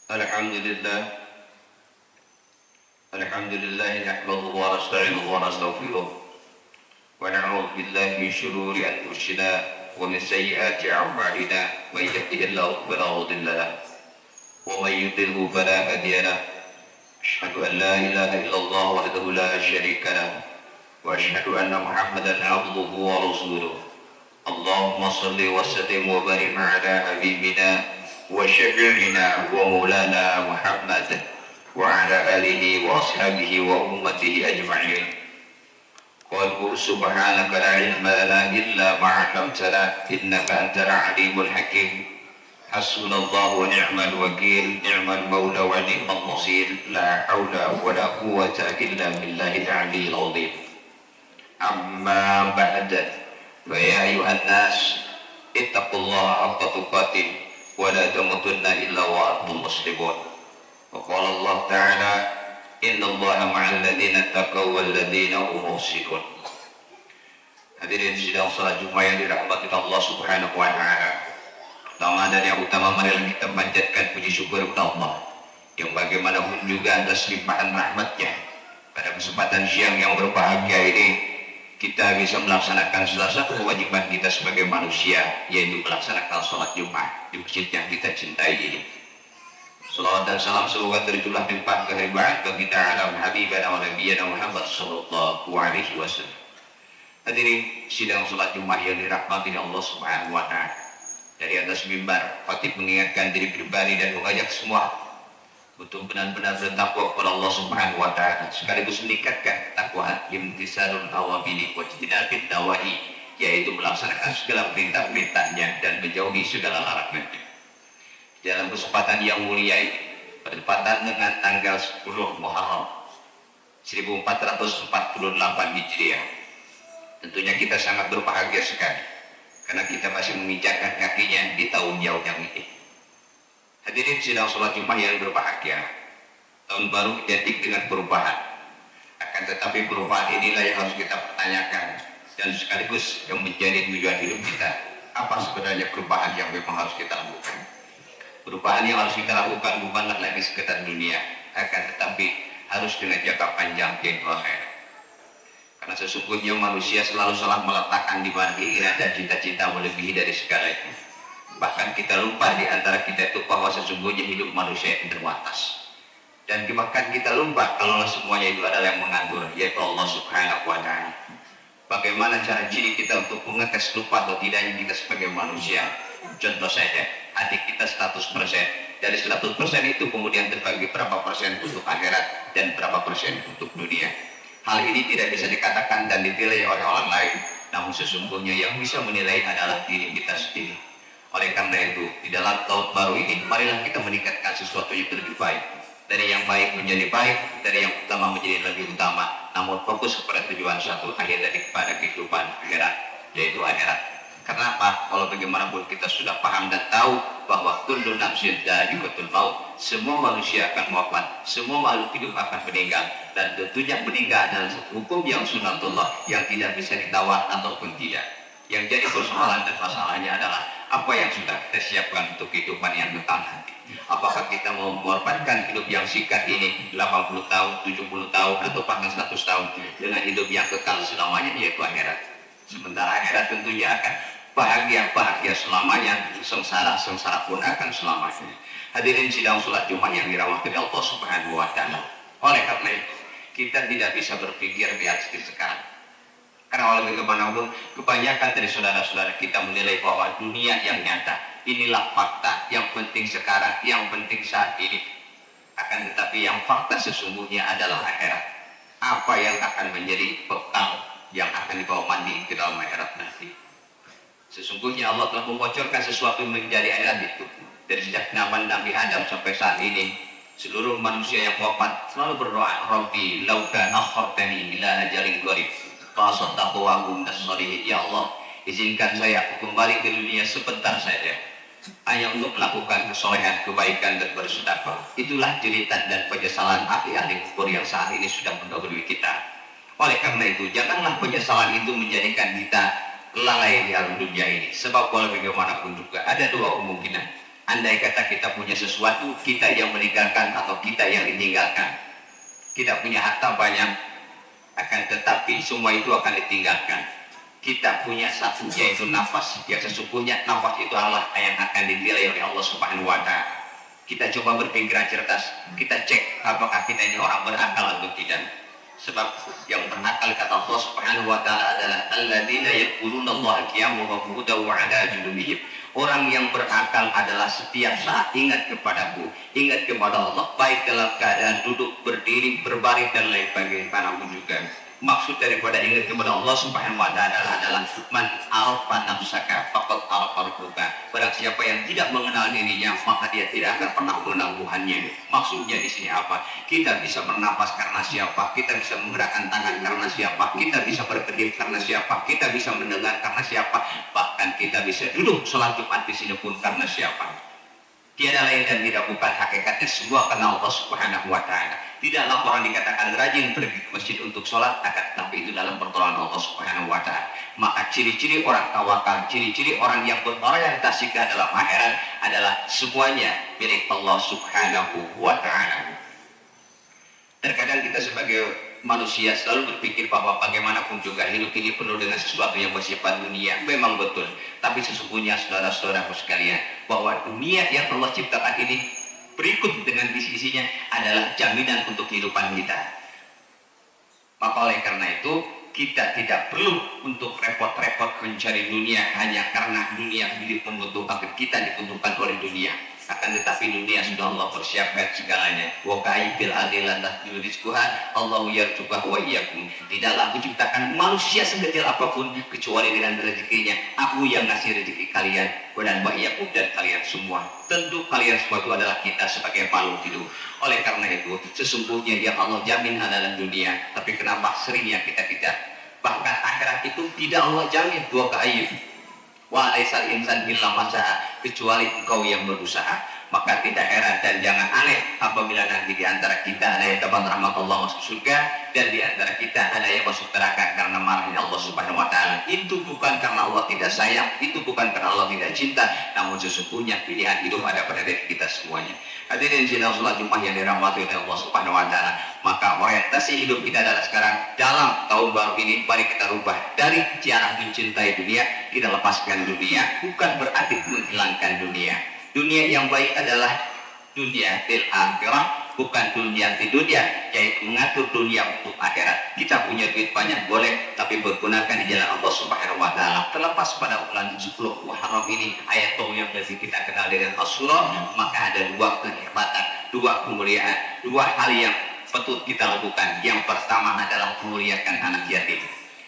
الحمد لله نحمده ونستعينه ونستغفره ونعوذ بالله من شرور أنفسنا ومن سيئات أعمالنا من يهده الله فلا مضل له ومن يضلل فلا هادي له أشهد أن لا إله إلا الله وحده لا شريك له وأشهد أن محمدا عبده ورسوله اللهم صل وسلم وبارك على حبيبنا وشفيعنا ومولانا محمد وعلى آله وأصحابه وأمته أجمعين. قالوا سبحانك لا علم لنا إلا ما علمتنا إنك أنت العليم الحكيم. حسبنا الله ونعم الوكيل نعم المولى ونعم النصير لا حول ولا قوة إلا بالله العلي العظيم. أما بعد فيا أيها الناس اتقوا الله حق تقاته ولا تموتن إلا وأنتم مسلمون. وقال الله تعالى إن الله مع الذين اتقوا والذين هم محسنون. Hadirin sidang salat Jumat yang dirahmati Allah Subhanahu wa taala. Pertama dan yang utama marilah kita panjatkan puji syukur kepada Allah yang bagaimanapun juga atas limpahan rahmat-Nya. Pada kesempatan siang yang berbahagia ini kita bisa melaksanakan salah satu kewajiban kita sebagai manusia, yaitu melaksanakan sholat Jumat di masjid yang kita cintai ini. Salawat dan salam semoga tercurah limpah kehadiran bagi kita ala habibana wa nabiyana Muhammad sallallahu alaihi wasallam. Hadirin sidang salat Jumat yang dirahmati Allah Subhanahu wa taala. Dari atas mimbar, khatib mengingatkan diri pribadi dan mengajak semua untuk benar-benar bertakwa kepada Allah Subhanahu wa taala, sekaligus meningkatkan takwa imtisarul awamiri wa ijtinabit nawahi, yaitu melaksanakan segala perintah-perintahnya dan menjauhi segala larangannya. Dalam kesempatan yang mulia bertepatan dengan tanggal 10 Muharram 1448 Hijriah, tentunya kita sangat berbahagia sekali karena kita masih menginjakkan kakinya di tahun yang ini. Hadirin sidang sholat Jumat yang berbahagia, tahun baru identik dengan perubahan. Akan tetapi perubahan inilah yang harus kita pertanyakan dan sekaligus yang menjadi tujuan hidup kita. Apa sebenarnya perubahan yang memang harus kita lakukan? Perubahan yang harus kita lakukan bukanlah lagi sekedar dunia, akan tetapi harus dengan jangka panjang yaitu akhirat. Karena sesungguhnya manusia selalu salah meletakkan di mana keinginan dan cita-cita melebihi dari segala itu. Bahkan kita lupa di antara kita itu bahwa sesungguhnya hidup manusia yang terbatas. Dan bahkan kita lupa kalau semuanya itu adalah yang mengatur, yaitu Allah Subhanahu wa taala. Bagaimana cara ciri kita untuk mengetes lupa atau tidaknya kita sebagai manusia? Contoh saja, hati kita 100%. Dari 100% itu kemudian terbagi berapa persen untuk akhirat dan berapa persen untuk dunia. Hal ini tidak bisa dikatakan dan dinilai oleh orang lain, namun sesungguhnya yang bisa menilai adalah diri kita sendiri. Oleh karena itu, di dalam tahun baru ini, marilah kita meningkatkan sesuatu yang lebih baik. Dari yang baik menjadi baik, dari yang utama menjadi lebih utama, namun fokus kepada tujuan satu akhir daripada kehidupan akhirat, yaitu akhirat. Kenapa? Kalau bagaimanapun kita sudah paham dan tahu bahwa kullu nafsin dha'iqatul maut, semua manusia akan wafat, semua makhluk hidup akan meninggal, dan tentunya meninggal adalah hukum yang sunatullah yang tidak bisa ditawar ataupun tidak. Yang jadi persoalan dan masalahnya adalah apa yang sudah kita siapkan untuk kehidupan yang kekal nanti. Apakah kita mau mengorbankan hidup yang singkat ini 80 tahun, 70 tahun, atau bahkan 100 tahun dengan hidup yang kekal selamanya, yaitu akhirat. Sementara akhirat tentunya akan bahagia selamanya, sengsara pun akan selamanya. Hadirin sidang sholat Jumat yang dirahmati Allah Subhanahu wa taala. Oleh karena itu, kita tidak bisa berpikir realistis sekarang. Karena oleh bagaimanapun kebanyakan dari saudara-saudara kita menilai bahwa dunia yang nyata inilah fakta, yang penting sekarang, yang penting saat ini. Akan tetapi yang fakta sesungguhnya adalah akhirat. Apa yang akan menjadi bekal yang akan dibawa mandi ke dalam akhirat nanti. Sesungguhnya Allah telah membocorkan sesuatu yang menjadi akhirat itu. Dari sejak zaman Nabi Adam sampai saat ini, seluruh manusia yang wafat selalu berdoa, Rabbi lauka akhartani ila ajalin qarib fasaddaqu wa kuntu sholihin. Ya Allah, izinkan saya kembali ke dunia sebentar saja, hanya untuk melakukan kesolehan, kebaikan dan bersedekah. Itulah jeritan dan penyesalan ahli-ahli kubur yang saat ini sudah mendahului kita. Oleh karena itu, janganlah penyesalan itu menjadikan kita lalai di alam dunia ini. Sebab kalau bagaimanapun juga ada dua kemungkinan. Andai kata kita punya sesuatu, kita yang meninggalkan atau kita yang ditinggalkan. Kita punya harta banyak, akan tetapi semua itu akan ditinggalkan. Kita punya satu, yaitu nafas, yang sesungguhnya nafas itu adalah yang akan dinilai oleh Allah Subhanahu wa Ta'ala. Kita coba berpikiran cerdas, kita cek apakah kita ini orang berakal atau tidak. Sebab yang berakal kata Allah Subhanahu wa Ta'ala adalah alladzina yadhkuruna Allah qiyaman wa qu'udan wa 'ala junubihim. Orang yang berakal adalah setiap saat ingat kepadaku, ingat kepada Allah, baik dalam keadaan duduk, berdiri, berbaring dan lain sebagainya juga. Maksud daripada ingat kepada Allah Subhanahu wa Ta'ala adalah man arafa nafsaka faqad arafa rabbuka. Barang siapa yang tidak mengenal dirinya, maka dia tidak akan pernah mengenal Tuhannya. Maksudnya di sini apa? Kita bisa bernafas karena siapa? Kita bisa menggerakkan tangan karena siapa? Kita bisa berkedip karena siapa? Kita bisa mendengar karena siapa? Bahkan kita bisa duduk sholat Jumat di sini pun karena siapa? Tiada lain dan tidak bukan hakikatnya semua karena Allah Subhanahu wa Ta'ala. Tidaklah orang dikatakan rajin pergi ke masjid untuk sholat, tapi itu dalam pertolongan Allah Subhanahu wa Ta'ala. Maka ciri-ciri orang tawakal, ciri-ciri orang yang berorientasikan dalam akhirat adalah semuanya milik Allah Subhanahu wa Ta'ala. Terkadang kita sebagai manusia selalu berpikir bahwa bagaimanapun juga hidup ini penuh dengan sesuatu yang bersifat dunia. Memang betul, tapi sesungguhnya saudara-saudaraku sekalian, bahwa dunia yang Allah ciptakan ini berikut dengan isi-isinya adalah jaminan untuk kehidupan kita. Maka oleh karena itu kita tidak perlu untuk repot-repot mencari dunia hanya karena dunia sendiri membutuhkan, kita dibutuhkan oleh dunia. Akan tetapi dunia sudah Allah persiapkan segalanya. Wa kaibil adilan rizquha Allahu yarzuqah wa iyyakum. Tidaklah aku ciptakan manusia sekecil apapun kecuali dengan rezekinya. Aku yang ngasih rezeki kalian dan wa iyyakum dan kalian semua. Tentu kalian semua itu adalah kita sebagai makhluk hidup. Oleh karena itu sesungguhnya yang Allah jamin adalah dunia. Tapi kenapa seringnya kita tidak? Bahkan akhirat itu tidak Allah jamin. Dua kaibil. Wa laisal insan illa masa'a, kecuali engkau yang berusaha. Maka tidak heran dan jangan aneh apabila nanti di antara kita ada yang dapat rahmat Allah masuk surga dan di antara kita ada yang masuk neraka karena marahnya Allah Subhanahu wa Ta'ala. Itu bukan karena Allah tidak sayang, itu bukan karena Allah tidak cinta, namun sesungguhnya pilihan hidup ada pada diri kita semuanya. Hadirin sidang salat Jumat yang dirahmati oleh Allah Subhanahu wa Ta'ala, maka orientasi hidup kita adalah sekarang dalam tahun baru ini mari kita rubah dari cara mencintai dunia, kita lepaskan dunia, bukan berarti menghilangkan dunia. Dunia yang baik adalah dunia fil akhirah, bukan dunia di dunia, yaitu mengatur dunia untuk akhirat. Kita punya duit banyak boleh, tapi bergunakan di jalan Allah Subhanahu wa Ta'ala. Terlepas pada bulan 10 Muharram ini, ayat yang kita kenal dengan Rasulullah, maka ada dua kenikmatan, dua kemuliaan, dua hal yang patut kita lakukan. Yang pertama adalah memuliakan anak yatim.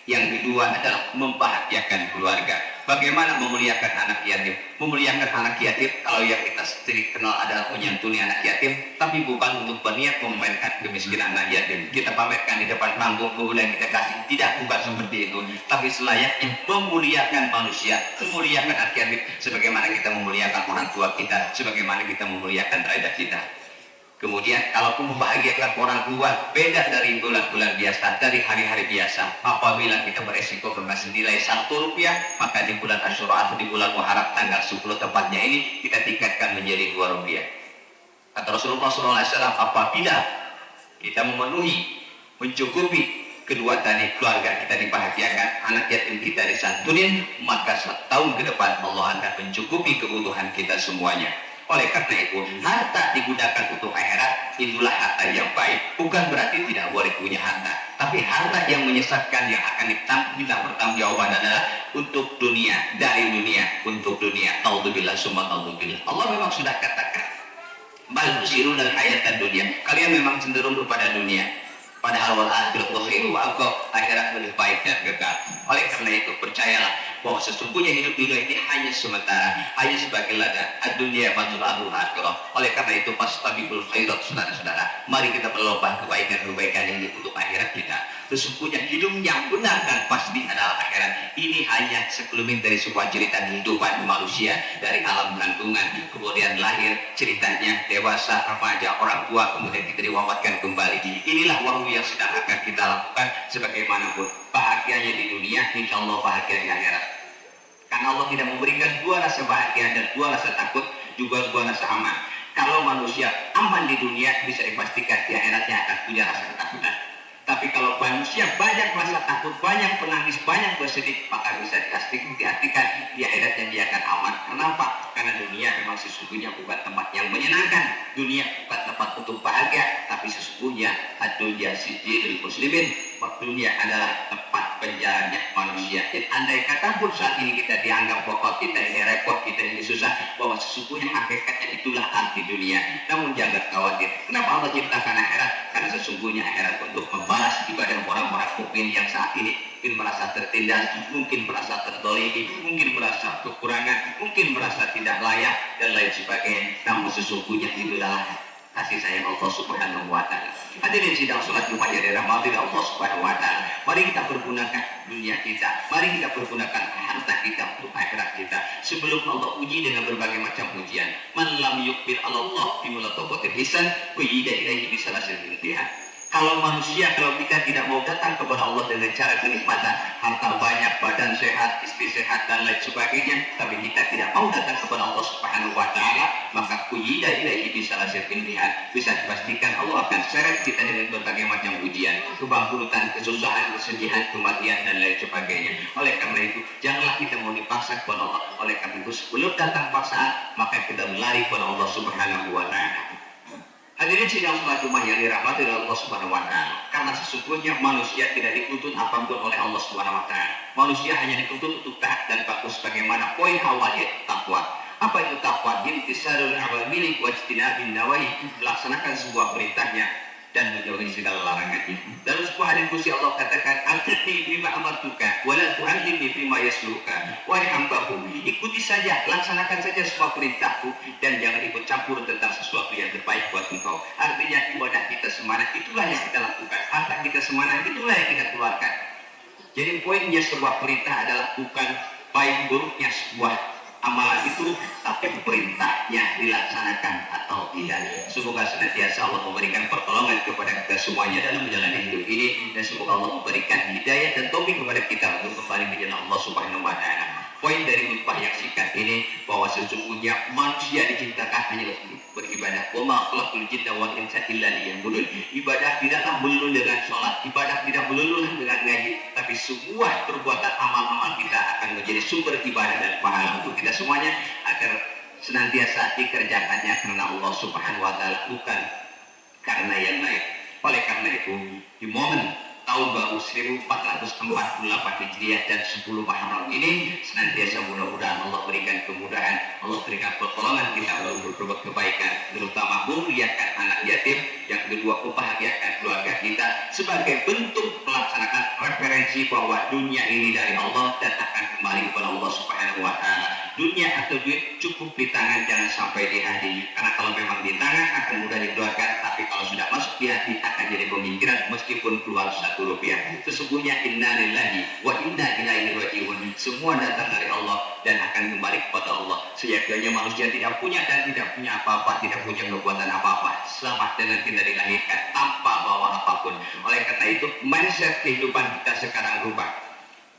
Yang kedua adalah membahagiakan keluarga. Bagaimana memuliakan anak yatim? Memuliakan anak yatim, kalau yang kita sendiri kenal adalah menyantuni anak yatim, tapi bukan untuk berniat memamerkan kemiskinan anak yatim. Kita pamerkan di depan panggung, kemudian kita kasih. Tidak, bukan seperti itu. Tapi selayaknya memuliakan manusia, memuliakan anak yatim, sebagaimana kita memuliakan orang tua kita, sebagaimana kita memuliakan derajat kita. Kemudian kalau membahagiakan orang tua beda dari bulan-bulan biasa, dari hari-hari biasa. Apabila kita beresiko berhasil nilai 1 rupiah, maka di bulan Asyura atau di bulan Muharram tanggal 10 tepatnya ini kita tingkatkan menjadi 2 rupiah. Kata Rasulullah SAW, apabila kita memenuhi, mencukupi kedua tadi keluarga kita dibahagiakan, anak yatim kita disantunin, maka 1 tahun ke depan Allah akan mencukupi kebutuhan kita semuanya. Oleh karena itu, harta digunakan untuk akhirat, itulah harta yang baik. Bukan berarti tidak boleh punya harta, tapi harta yang menyesatkan yang akan kita bertanggung adalah untuk dunia, dari dunia, untuk dunia. Ta'udzubillah summa ta'udzubillah. Allah memang sudah katakan, bal tusiruna al-hayatad dunia. Kalian memang cenderung kepada dunia. Padahal wal akhirat khairu wa abqa, akhirat lebih baik dan kekal. Oleh karena itu percayalah bahwa sesungguhnya hidup dunia ini hanya sementara, hanya sebagai lada. Ad-dunya mazlul akhirah. Oleh karena itu fastabiqul khairat, saudara-saudara. Mari kita berlomba kebaikan-kebaikan ini untuk akhirat kita. Sesungguhnya hidup yang benar dan pasti adalah akhirat. Ini hanya sekelumit dari sebuah cerita kehidupan manusia dari alam kandungan, kemudian lahir, ceritanya dewasa, remaja, orang tua, kemudian kita diwafatkan kembali. Inilah waktu yang sedang akan kita lakukan. Sebagaimanapun bahagianya di dunia, insya Allah bahagia di akhirat. Karena Allah tidak memberikan dua rasa bahagia dan dua rasa takut juga sama. Kalau manusia aman di dunia, bisa dipastikan di akhiratnya akan punya rasa ketakutan. Tapi kalau manusia banyak merasa takut, banyak menangis, banyak bersedih, maka bisa diartikan di akhiratnya dia akan aman. Kenapa? Karena dunia memang sesungguhnya bukan tempat yang menyenangkan. Dunia bukan tempat untuk bahagia, tapi sesungguhnya dunia sijilul muslimin. Dunia adalah tempat penjaranya manusia. Dan andai kata pun saat ini kita dianggap bahwa kita ini repot, kita ini susah, bahwa sesungguhnya hakikatnya itulah arti dunia. Namun jangan khawatir. Kenapa Allah ciptakan akhirat? Karena sesungguhnya akhirat untuk membalas ibadah orang-orang mukmin yang saat ini mungkin merasa tertindas, mungkin merasa terdolimi, mungkin merasa kekurangan, mungkin merasa tidak layak dan lain sebagainya. Namun sesungguhnya itulah kasih sayang Allah Subhanahu wa taala. Hadirin sidang salat Jumat yang dirahmati Allah Subhanahu wa taala. Mari kita pergunakan dunia kita, mari kita pergunakan harta kita untuk akhirat kita. Sebelum Allah uji dengan berbagai macam ujian. Man lam yuqbil 'ala Allah bi mulatafatil hisan wa yida ilaihi bi salasil imtihan. Kalau manusia, kalau kita tidak mau datang kepada Allah dengan cara kenikmatan, harta banyak, badan sehat, istri sehat, dan lain sebagainya, tapi kita tidak mau datang kepada Allah Subhanahu wa taala, maka kuyida ilaihi bisalasil imtihan. Bisa dipastikan Allah akan seret kita dengan berbagai macam ujian, kebangkrutan, kesusahan, kesedihan, kematian, dan lain sebagainya. Oleh karena itu, janganlah kita mau dipaksa kepada Allah. Oleh karena itu, sebelum datang paksaan, maka kita melari kepada Allah Subhanahu wa taala. Hadirin sidang salat Jumat yang dirahmati oleh Allah Subhanahu wa taala. Karena sesungguhnya manusia tidak dituntut apapun oleh Allah Subhanahu wa taala. Manusia hanya dituntut untuk taat dan patuh sebagaimana poin awalnya takwa. Apa itu takwa? Intisarul awamiri wa ijtinabin nawahi, melaksanakan sebuah perintahnya dan menjauhi segala larangannya. Dalam sebuah hadis kursi Allah katakan, "Al-tati bima amartuka wa la tu'allimni bima yasluka." Wahai hambaku, ikuti saja, laksanakan saja semua perintahku dan jangan ikut campur tentang sesuatu yang terbaik buat engkau. Artinya ibadah kita semangat itulah yang kita lakukan, harta kita semangat itulah yang kita keluarkan. Jadi poinnya sebuah perintah adalah bukan baik buruknya sebuah amalan itu, tapi perintahnya dilaksanakan atau tidak. Semoga senantiasa Allah memberikan pertolongan kepada kita semuanya dalam menjalani hidup ini, dan semoga Allah memberikan hidayah dan taufik kepada kita untuk kembali ke jalan Allah Subhanahu wa taala. Poin dari khutbah yang singkat ini bahwa sesungguhnya manusia diciptakan hanya untuk beribadah. Wa ma khalaqul jinna wal insa illa liya'budun. Ibadah tidaklah melulu dengan sholat, ibadah tidak melulu dengan ngaji, tapi semua perbuatan amal-amal kita akan menjadi sumber ibadah dan pahala untuk kita semuanya, agar senantiasa dikerjakannya karena Allah Subhanahu wa taala, bukan karena yang lain. Oleh karena itu, di momen tahun baru 1448 Hijriah dan 10 Muharram ini, senantiasa mudah-mudahan Allah berikan kemudahan, Allah berikan pertolongan kita untuk berbuat kebaikan, terutama memuliakan anak yatim, yang kedua membahagiakan keluarga kita sebagai bentuk melaksanakan referensi bahwa dunia ini dari Allah dan akan kembali kepada Allah Subhanahu wa taala. Dunia atau duit cukup di tangan, jangan sampai di hati. Karena kalau memang di tangan akan mudah dikeluarkan, tapi kalau sudah masuk di hati akan jadi pemikiran meskipun keluar Rp1. Sesungguhnya inna lillahi wa inna ilaihi raji'un. Semua datang dari Allah dan akan kembali kepada Allah. Sejatinya manusia tidak punya dan tidak punya apa-apa, tidak punya kekuatan apa-apa. Selamat dengan kita dilahirkan tanpa bawa apapun. Oleh karena itu, mindset kehidupan kita sekarang berubah.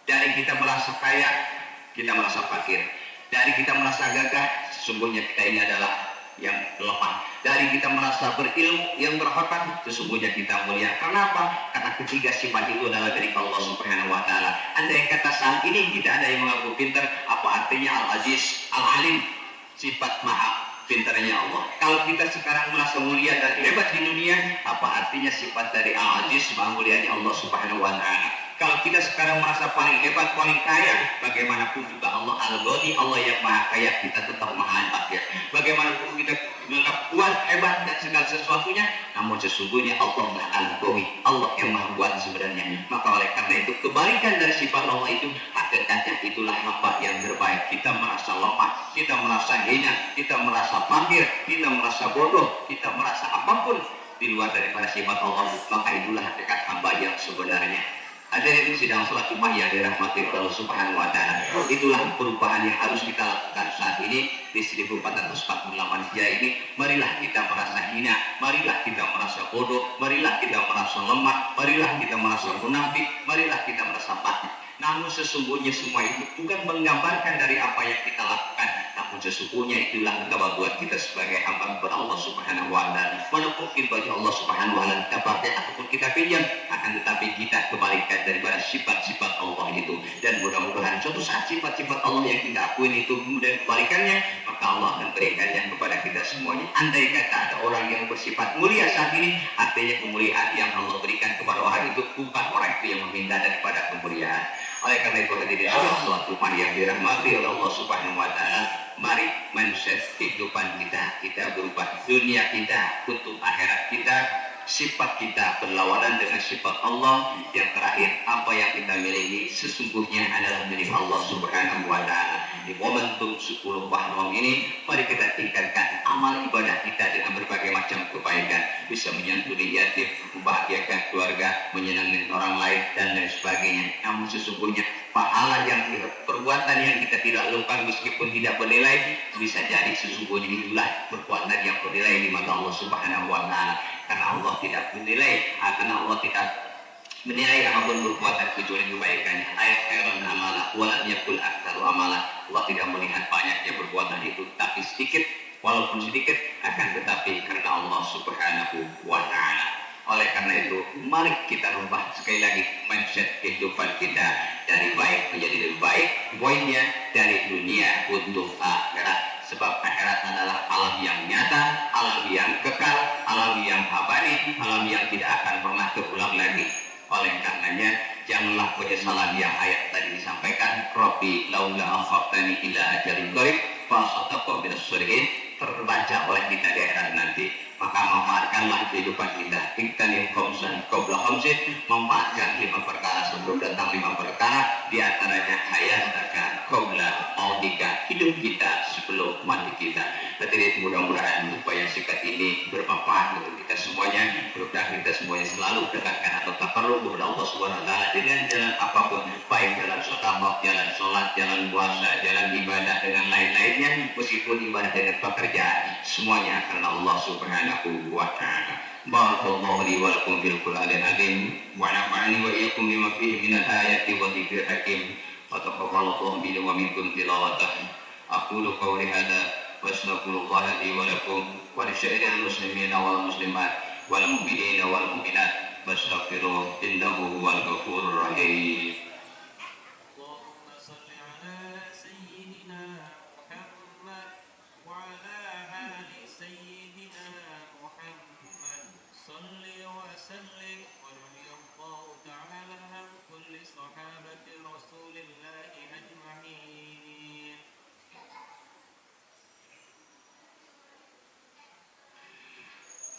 Dari kita merasa kaya, kita merasa fakir. Dari kita merasa gagah, sesungguhnya kita ini adalah yang lemah. Dari kita merasa berilmu, yang berhormat, sesungguhnya kita mulia. Kenapa? Karena ketiga sifat itu adalah dari Allah Subhanahu wa taala. Andai kata saat ini kita ada yang mengaku pintar, apa artinya Al-Aziz, Al-Alim, sifat maha pintarnya Allah. Kalau kita sekarang merasa mulia dan hebat di dunia, apa artinya sifat dari Al-Aziz, maha mulianya Allah Subhanahu wa taala. Kalau kita sekarang merasa paling hebat, paling kaya, bagaimanapun juga Allah Al-Ghani, Allah yang maha kaya, kita tetap maha hebat ya. Bagaimanapun kita menganggap kuat, hebat, dan segala sesuatunya, namun sesungguhnya Allah maha Al-Ghani, Allah yang maha kuat sebenarnya. Maka oleh karena itu, kebalikan dari sifat Allah itu, hakikatnya itulah hamba yang terbaik. Kita merasa lemah, kita merasa hina, kita merasa fakir, kita merasa bodoh, kita merasa apapun di luar daripada sifat Allah, maka itulah hakikat hamba yang sebenarnya. Hadirin sidang salat Jumat yang dirahmati Allah Subhanahu wa taala. Itulah perubahan yang harus kita lakukan saat ini di 1448 Hijriah ini. Marilah kita merasa hina, marilah kita merasa bodoh, marilah kita merasa lemah, marilah kita merasa munafik, marilah kita merasa patuh. Namun sesungguhnya semua itu bukan menggambarkan dari apa yang kita lakukan, namun sesungguhnya itulah betapa buat kita sebagai hamba kepada Allah Subhanahu wa taala. Walaupun bagi Allah Subhanahu wa taala kita pakai ataupun kita pinjam, akan tetapi kita kembalikan daripada sifat-sifat Allah itu. Dan mudah-mudahan suatu saat sifat-sifat Allah yang kita akuin itu kemudian kembalikannya, maka Allah akan berikannya kepada kita semuanya. Andai kata ada orang yang bersifat mulia saat ini, artinya kemuliaan yang Allah berikan kepada orang itu bukan orang itu yang meminta daripada kemuliaan. Oleh karena itu hadirin Allah suatu yang dirahmati oleh Allah Subhanahu wa taala, mari mindset kehidupan kita berubah, dunia kita untuk akhirat kita, sifat kita berlawanan dengan sifat Allah. Yang terakhir, apa yang kita miliki sesungguhnya adalah milik Allah Subhanahu wa taala. Di momentum 10 Muharram ini, mari kita tingkatkan amal ibadah kita dengan berbagai macam kebaikan, bisa menyantuni yatim, membahagiakan keluarga, menyenangkan orang lain dan lain sebagainya. Namun sesungguhnya pahala yang perbuatan yang kita tidak lakukan meskipun tidak bernilai, bisa jadi sesungguhnya itulah perbuatan yang bernilai di mata Allah Subhanahu wa taala. Karena Allah tidak menilai, karena Allah tidak menilai apapun perbuatan kecuali kebaikannya. Ayat khairan amalah walam yakul aktaru amalah. Allah tidak melihat banyaknya perbuatan itu, tapi sedikit, walaupun sedikit akan tetapi karena Allah Subhanahu wa taala. Oleh karena itu, mari kita rubah sekali lagi mindset kehidupan kita dari baik menjadi lebih baik. Poinnya dari dunia untuk akhirat. Sebab akhirat adalah alam yang nyata, alam yang kekal, alam yang abadi, alam yang tidak akan pernah terulang lagi. Oleh karenanya, janganlah penyesalan yang ayat tadi disampaikan, Rabbi laula akhartani ila ajalin qarib fa asadaqtu bis-shalihin, terbaca oleh kita di akhirat nanti. Maka manfaatkanlah kehidupan kita. Iktanim khamsan qabla khamsin, manfaatkan 5 perkara sebelum datang 5 perkara, di antaranya hayataka qabla mautika, hidup kita sebelum mati kita. Jadi mudah-mudahan upaya sikat ini bermanfaat untuk kita semuanya. Mudah-mudahan kita semuanya selalu dekatkan atau takarrub kepada Allah Subhanahu wa taala dengan jalan apapun, baik jalan sedekah, jalan sholat, jalan puasa, jalan ibadah dengan lain-lainnya, meskipun ibadah dengan pekerjaan, semuanya karena Allah Subhanahu wa ta'ala. Barakallahu li wa lakum bil Qur'anil azim wa nafa'ani wa iyyakum bima fihi minal ayati wa dzikril hakim wa taqabbalallahu minni wa minkum tilawatahu. Aqulu qawli hadza wa astaghfirullah li wa lakum wa li sa'iril muslimina wal muslimat wal mu'minina wal mu'minat fastaghfiruhu innahu huwal ghafurur rahim.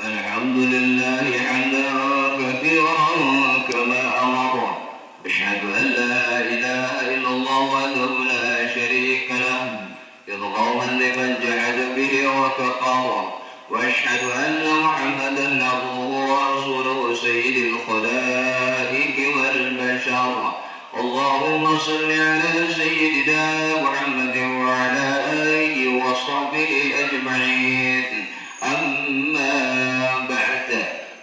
الحمد لله حمدا كثيرا كما أمر، أشهد أن لا إله إلا الله وحده لا شريك له إضغاما لمن جحد به وكفر، وأشهد أن محمدا عبده ورسوله سيد الخلائق والبشر. اللهم صل على سيدنا محمد وعلى آله وصحبه أجمعين. أما بعد،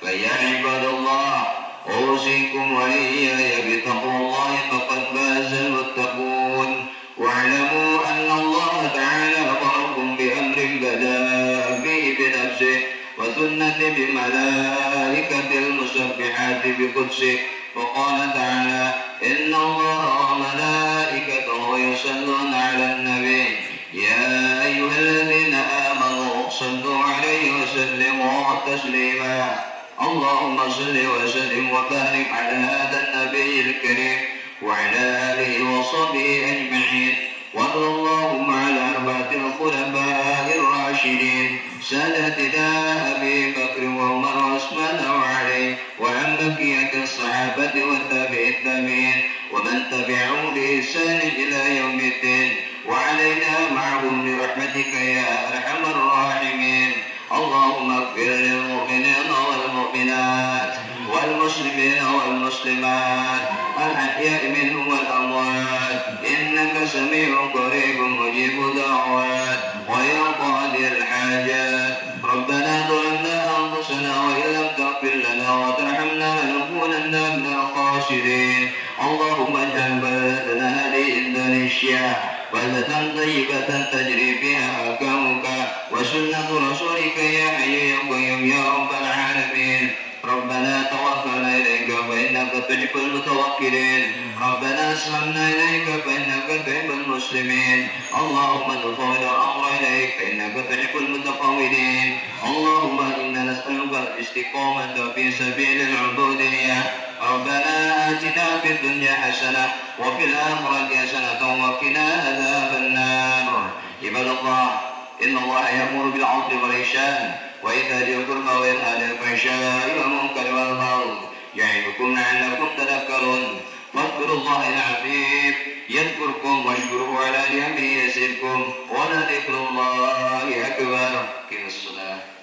فيا عباد الله، أوصيكم وإياي بتقوى الله فقد فاز المتقون. واعلموا أن الله تعالى أمركم بأمر بدأ به بنفسه وسنة بملائكة المسبحات بقدسه. وقال تعالى: إن الله وملائكته يصلون على النبي يا أيها الذين آمنوا صلوا عليه وسلموا تسليما. اللهم صل وسلم وبارك على هذا النبي الكريم وعلى آله وصحبه أجمعين. وارض اللهم على 4 الخلفاء الراشدين سادتنا أبي بكر وعمر وعثمان وعلي، وعن بقية الصحابة والتابعين ومن تبعهم بإحسان إلى يوم الدين، وعلينا معهم برحمتك يا أرحم الراحمين. اللهم اغفر للمؤمنين والمؤمنات والمسلمين والمسلمات الأحياء منهم والأموات، إنك سميع قريب مجيب دعوات ويا قاضي الحاجات. ربنا ظلمنا أنفسنا وإن لم تغفر لنا وترحمنا لنكونن من الخاسرين. اللهم اجعل بلدنا هذه إندونيسيا بلدة طيبة تجري فيها أحكامك وسنة رسولك يا حي يا قيوم يا رب العالمين. ربنا توكلنا إليك فإنك تحب المتوكلين. ربنا أسلمنا إليك فإنك تحب المسلمين. اللهم تفوض الأمر إليك فإنك تحب المتفوضين. اللهم إنا نسألك الاستقامة في سبيل العبودية. ربنا آتنا في الدنيا حسنة وفي الآخرة حسنة وقنا عذاب النار. عباد الله، إن الله يأمر بالعدل والإحسان وإيتاء ذي القربى وينهى عن الفحشاء والمنكر والبغي يعظكم لعلكم تذكرون. واذكروا الله العظيم يذكركم واشكروه على نعمه يزدكم ولذكر الله أكبر. قم الصلاة.